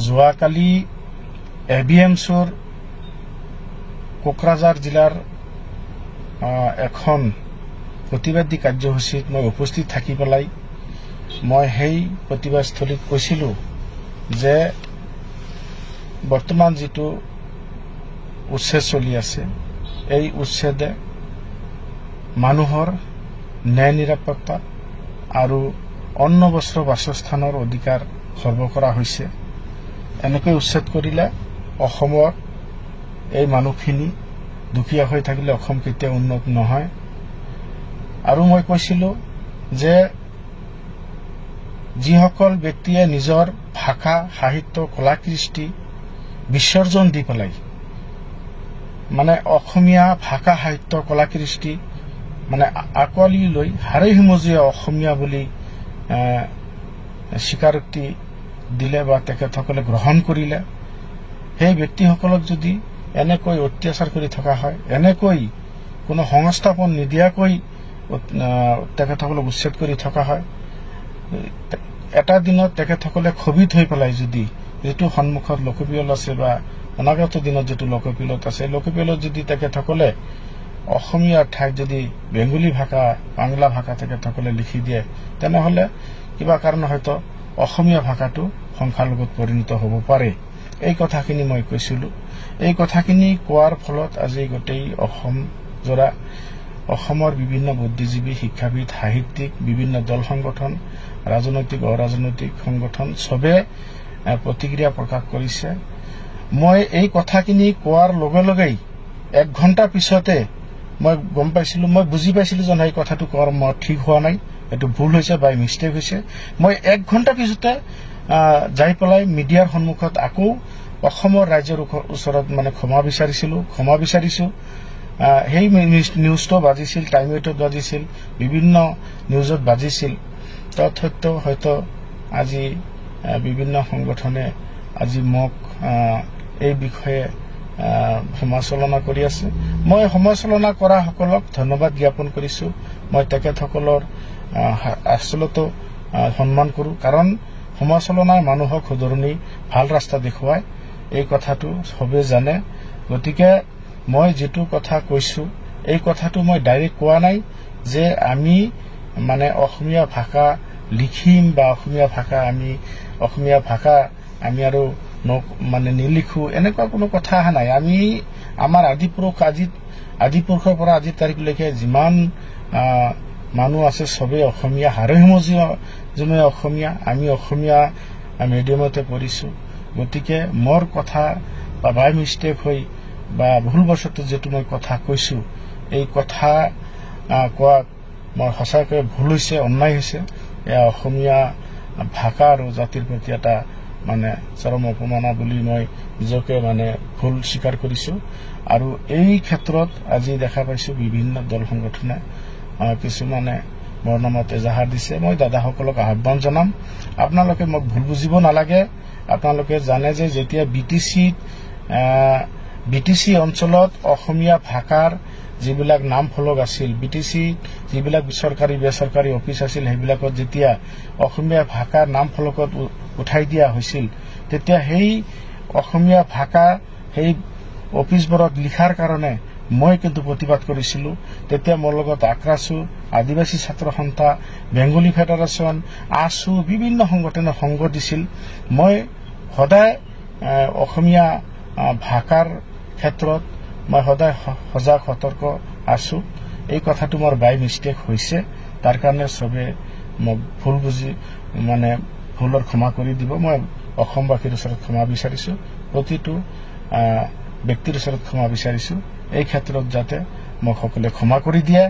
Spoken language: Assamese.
যোৱাকালি এবিএমছৰ কোকৰাঝাৰ জিলাৰ এখন প্ৰতিবাদী কাৰ্যসূচীত মই উপস্থিত থাকি পেলাই মই সেই প্ৰতিবাদস্থলীত কৈছিলোঁ যে বৰ্তমান যিটো উচ্ছেদ চলি আছে এই উচ্ছেদে মানুহৰ ন্যায় নিৰাপত্তা আৰু অন্ন বস্ত্ৰ বাসস্থানৰ অধিকাৰ খৰ্ব কৰা হৈছে। এনেকৈ উচ্ছেদ কৰিলে অসমৰ এই মানুহখিনি দুখীয়া হৈ থাকিলে অসম কেতিয়াও উন্নত নহয়। আৰু মই কৈছিলোঁ যে যিসকল ব্যক্তিয়ে নিজৰ ভাষা সাহিত্য কলা কৃষ্টি বিসৰ্জন দি পেলাই মানে অসমীয়া ভাষা সাহিত্য কলা কৃষ্টি মানে আঁকোৱালি লৈ হাড়ে হিমজীয়া অসমীয়া বুলি স্বীকাৰোক্তি দিলে বা তেখেতসকলে গ্ৰহণ কৰিলে সেই ব্যক্তিসকলক যদি এনেকৈ অত্যাচাৰ কৰি থকা হয়, এনেকৈ কোনো সংস্থাপন নিদিয়াকৈ তেখেতসকলক উচ্ছেদ কৰি থকা হয়, এটা দিনত তেখেতসকলে ক্ষোভিত হৈ পেলাই যদি যিটো সন্মুখত লোকপিয়ল আছে বা অনাগত দিনত যিটো লোকপিয়লত আছে, লোকপিয়লত যদি তেখেতসকলে অসমীয়াৰ ঠাইত যদি বেংগলী ভাষা বাংলা ভাষা তেখেতসকলে লিখি দিয়ে তেনেহলে কিবা কাৰণ হয়তো অসমীয়া ভাষাটো সংখ্যালঘুত পৰিণত হ'ব পাৰে। এই কথাখিনি মই কৈছিলোঁ। এই কথাখিনি কোৱাৰ ফলত আজি গোটেই অসম জোৰা অসমৰ বিভিন্ন বুদ্ধিজীৱী শিক্ষাবিদ সাহিত্যিক বিভিন্ন দল সংগঠন ৰাজনৈতিক অৰাজনৈতিক সংগঠন সবে প্ৰতিক্ৰিয়া প্ৰকাশ কৰিছে। মই এই কথাখিনি কোৱাৰ লগে লগেই 1 ঘণ্টা পিছতে মই গম পাইছিলোঁ, মই বুজি পাইছিলোঁ যে এই কথাটো কোৱাৰ মই ঠিক হোৱা নাই, এইটো ভুল হৈছে বাই মিষ্টেক হৈছে। মই 1 ঘণ্টা পিছতে যাই পেলাই মিডিয়াৰ সন্মুখত আকৌ অসমৰ ৰাইজৰ ওচৰত মানে ক্ষমা বিচাৰিছোঁ। সেই নিউজটো বাজিছিল, টাইম 8ত বাজিছিল, বিভিন্ন নিউজত বাজিছিল। তৎসত্ত্বেও হয়তো আজি বিভিন্ন সংগঠনে আজি মোক এই বিষয়ে সমালোচনা কৰি আছে। মই সমালোচনা কৰা সকলক ধন্যবাদ জ্ঞাপন কৰিছোঁ। মই তেখেতসকলৰ আচলতে সন্মান কৰোঁ, কাৰণ সমালোচনাই মানুহক শুধৰণি ভাল ৰাস্তা দেখুৱায়, এই কথাটো সবে জানে। গতিকে মই যিটো কথা কৈছোঁ এই কথাটো মই ডাইৰেক্ট কোৱা নাই যে আমি মানে অসমীয়া ভাষা লিখিম বা অসমীয়া ভাষা আমি আৰু মানে নিলিখো, এনেকুৱা কোনো কথা অহা নাই। আমি আমাৰ আদিপুৰুষৰ পৰা আজিৰ তাৰিখলৈকে যিমান মানুহ আছে সবেই অসমীয়া, হাড়ে হিমজীয়া অসমীয়া। আমি অসমীয়া মিডিয়ামতে পঢ়িছোঁ। গতিকে মোৰ কথা বা বাই মিষ্টেক হৈ বা ভুলবশত যিটো মই কথা কৈছোঁ এই কথা কোৱাত মই সঁচাকৈ ভুল হৈছে, অন্যায় হৈছে। এয়া অসমীয়া ভাষা আৰু জাতিৰ প্ৰতি এটা মানে চৰম অপমানা বুলি মই নিজকে মানে ভুল স্বীকাৰ কৰিছোঁ। আৰু এই ক্ষেত্ৰত আজি দেখা পাইছোঁ বিভিন্ন দল সংগঠনে কিছুমানে মোৰ নামত এজাহাৰ দিছে। মই দাদাসকলক আহ্বান জনাম, আপোনালোকে মোক ভুল বুজিব নালাগে। আপোনালোকে জানে যে যেতিয়া বিটিচি অঞ্চলত অসমীয়া ভাষাৰ যিবিলাক নাম ফলক আছিল, বিটিচি যিবিলাক চৰকাৰী বেচৰকাৰী অফিচ আছিল, সেইবিলাকত যেতিয়া অসমীয়া ভাষাৰ নাম ফলকত উঠাই দিয়া হৈছিল তেতিয়া সেই অসমীয়া ভাষা সেই অফিচবোৰত লিখাৰ কাৰণে মই কিন্তু প্ৰতিবাদ কৰিছিলোঁ। তেতিয়া মোৰ লগত আক্ৰাছু, আদিবাসী ছাত্ৰ সন্থা, বেংগলী ফেডাৰেশ্যন, আছু বিভিন্ন সংগঠনে সংগ দিছিল। মই সদায় অসমীয়া ভাষাৰ ক্ষেত্ৰত মই সদায় সজাগ সতৰ্ক আছো। এই কথাটো মোৰ বাই মিষ্টেক হৈছে, তাৰ কাৰণে সবে মোক ভুল বুজি মানে ভুলৰ ক্ষমা কৰি দিব। মই অসমবাসীৰ ওচৰত ক্ষমা বিচাৰিছোঁ, প্ৰতিটো ব্যক্তিৰ ওচৰত ক্ষমা বিচাৰিছোঁ। এই ক্ষেত্ৰত যাতে মোক সকলোৱে ক্ষমা কৰি দিয়ে।